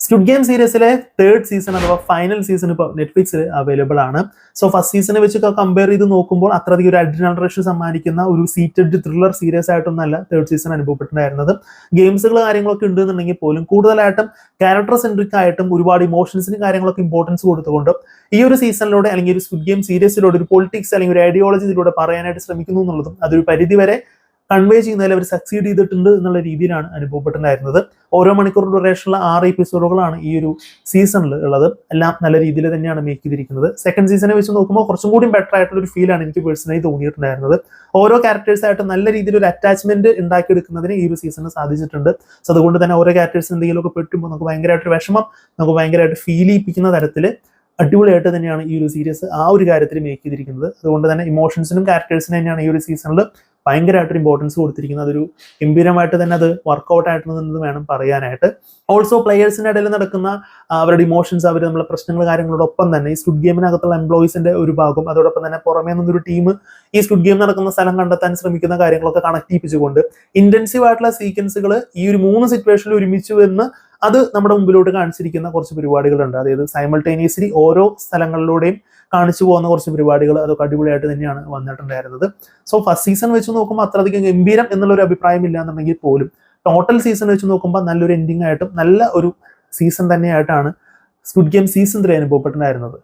Squid game സീരീസിലെ third season അഥവാ final season ഇപ്പോൾ നെറ്റ്ഫ്ലിക്സിൽ അവൈലബിൾ ആണ്. സോ ഫസ്റ്റ് സീസണെ വെച്ച് കമ്പയർ ചെയ്ത് നോക്കുമ്പോൾ അത്രയധികം ഒരു അഡ്രിനൽ റഷ് സമ്മാനിക്കുന്ന ഒരു സീറ്റഡ് ത്രില്ലർ സീരീസ് ആയിട്ടൊന്നല്ല തേർഡ് സീസൺ അനുഭവപ്പെട്ടിട്ടുണ്ടായിരുന്നത്. ഗെയിംസുകൾ കാര്യങ്ങളൊക്കെ ഉണ്ടെന്നുണ്ടെങ്കിൽ പോലും കൂടുതലായിട്ടും ക്യാരക്ടർ സെൻട്രിക് ആയിട്ടും ഒരുപാട് ഇമോഷൻസിന് കാര്യങ്ങളൊക്കെ ഇമ്പോർട്ടൻസ് കൊടുത്തുകൊണ്ട് ഈ ഒരു സീസണിലൂടെ അല്ലെങ്കിൽ ഒരു സ്ക്വിഡ് ഗെയിം സീരീസിലൂടെ ഒരു പൊളിറ്റിക്സ് അല്ലെങ്കിൽ ഒരു ഐഡിയോളജി ഇതിലൂടെ പറയാനായിട്ട് ശ്രമിക്കുന്നു എന്നുള്ളതും അതൊരു പരിധിവരെ കൺവേ ചെയ്യുന്നതിൽ അവർ സക്സീഡ് ചെയ്തിട്ടുണ്ട് എന്നുള്ള രീതിയിലാണ് അനുഭവപ്പെട്ടിട്ടുണ്ടായിരുന്നത്. ഓരോ മണിക്കൂർ ഡ്യൂറേഷനുള്ള 6 എപ്പിസോഡുകളാണ് ഈ ഒരു സീസണിൽ ഉള്ളത്. എല്ലാം നല്ല രീതിയിൽ തന്നെയാണ് മേക്ക് ചെയ്തിരിക്കുന്നത്. സെക്കൻഡ് സീസണെ വെച്ച് നോക്കുമ്പോൾ കുറച്ചും കൂടി ബെറ്റർ ആയിട്ടുള്ള ഒരു ഫീലാണ് എനിക്ക് പേഴ്സണലി തോന്നിയിട്ടുണ്ടായിരുന്നത്. ഓരോ ക്യാരക്ടേഴ്സായിട്ട് നല്ല രീതിയിൽ ഒരു അറ്റാച്ച്മെന്റ് ഉണ്ടാക്കിയെടുക്കുന്നതിന് ഈ ഒരു സീസണിൽ സാധിച്ചിട്ടുണ്ട്. സോ അതുകൊണ്ട് തന്നെ ഓരോ ക്യാരക്ടേഴ്സ് എന്തെങ്കിലുമൊക്കെ പെട്ടുമ്പോൾ നമുക്ക് ഭയങ്കരമായിട്ട് വിഷമം നമുക്ക് ഭയങ്കരമായിട്ട് ഫീൽ ചെയ്യിപ്പിക്കുന്ന തരത്തിൽ അടിപൊളിയായിട്ട് തന്നെയാണ് ഈ ഒരു സീരീസ് ആ ഒരു കാര്യത്തിൽ മേക്ക് ചെയ്തിരിക്കുന്നത്. അതുകൊണ്ട് തന്നെ ഇമോഷൻസിനും ക്യാരക്ടേഴ്സിനും തന്നെയാണ് ഈ ഒരു സീസണിൽ ഭയങ്കരമായിട്ടൊരു ഇമ്പോർട്ടൻസ് കൊടുത്തിരിക്കുന്നത്. അതൊരു ഗംഭീരമായിട്ട് തന്നെ അത് വർക്ക്ഔട്ട് ആയിട്ടെന്ന് വേണം പറയാനായിട്ട്. ഓൾസോ പ്ലെയേഴ്സിന്റെ ഇടയിൽ നടക്കുന്ന അവരുടെ ഇമോഷൻസ്, അവർ നമ്മളെ പ്രശ്നങ്ങൾ കാര്യങ്ങളോടൊപ്പം തന്നെ ഈ സ്ക്വിഡ് ഗെയിമിനകത്തുള്ള എംപ്ലോയീസിന്റെ ഒരു ഭാഗം, അതോടൊപ്പം തന്നെ പുറമേ നിന്നൊരു ടീം ഈ സ്ക്വിഡ് ഗെയിം നടക്കുന്ന സ്ഥലം കണ്ടെത്താൻ ശ്രമിക്കുന്ന കാര്യങ്ങളൊക്കെ കണക്ട് ചെയ്യിപ്പിച്ചുകൊണ്ട് ഇന്റൻസീവ് ആയിട്ടുള്ള സീക്വൻസുകൾ ഈ ഒരു 3 സിറ്റുവേഷനിൽ ഒരുമിച്ച് വന്ന് അത് നമ്മുടെ മുമ്പിലോട്ട് കാണിച്ചിരിക്കുന്ന കുറച്ച് പരിപാടികളുണ്ട്. അതായത് സൈമൾട്ടേനിയസ്ലി ഓരോ സ്ഥലങ്ങളിലൂടെയും കാണിച്ചു പോകുന്ന കുറച്ച് പരിപാടികൾ അതൊക്കെ അടിപൊളിയായിട്ട് തന്നെയാണ് വന്നിട്ടുണ്ടായിരുന്നത്. സോ ഫസ്റ്റ് സീസൺ വെച്ച് നോക്കുമ്പോൾ അത്രയധികം ഗംഭീരം എന്നുള്ളൊരു അഭിപ്രായം ഇല്ല എന്നുണ്ടെങ്കിൽ പോലും ടോട്ടൽ സീസൺ വെച്ച് നോക്കുമ്പോൾ നല്ലൊരു എൻഡിങ് ആയിട്ടും നല്ല ഒരു സീസൺ തന്നെയായിട്ടാണ് സ്ക്വിഡ് ഗെയിം സീസൺ 3 അനുഭവപ്പെട്ടിട്ടുണ്ടായിരുന്നത്.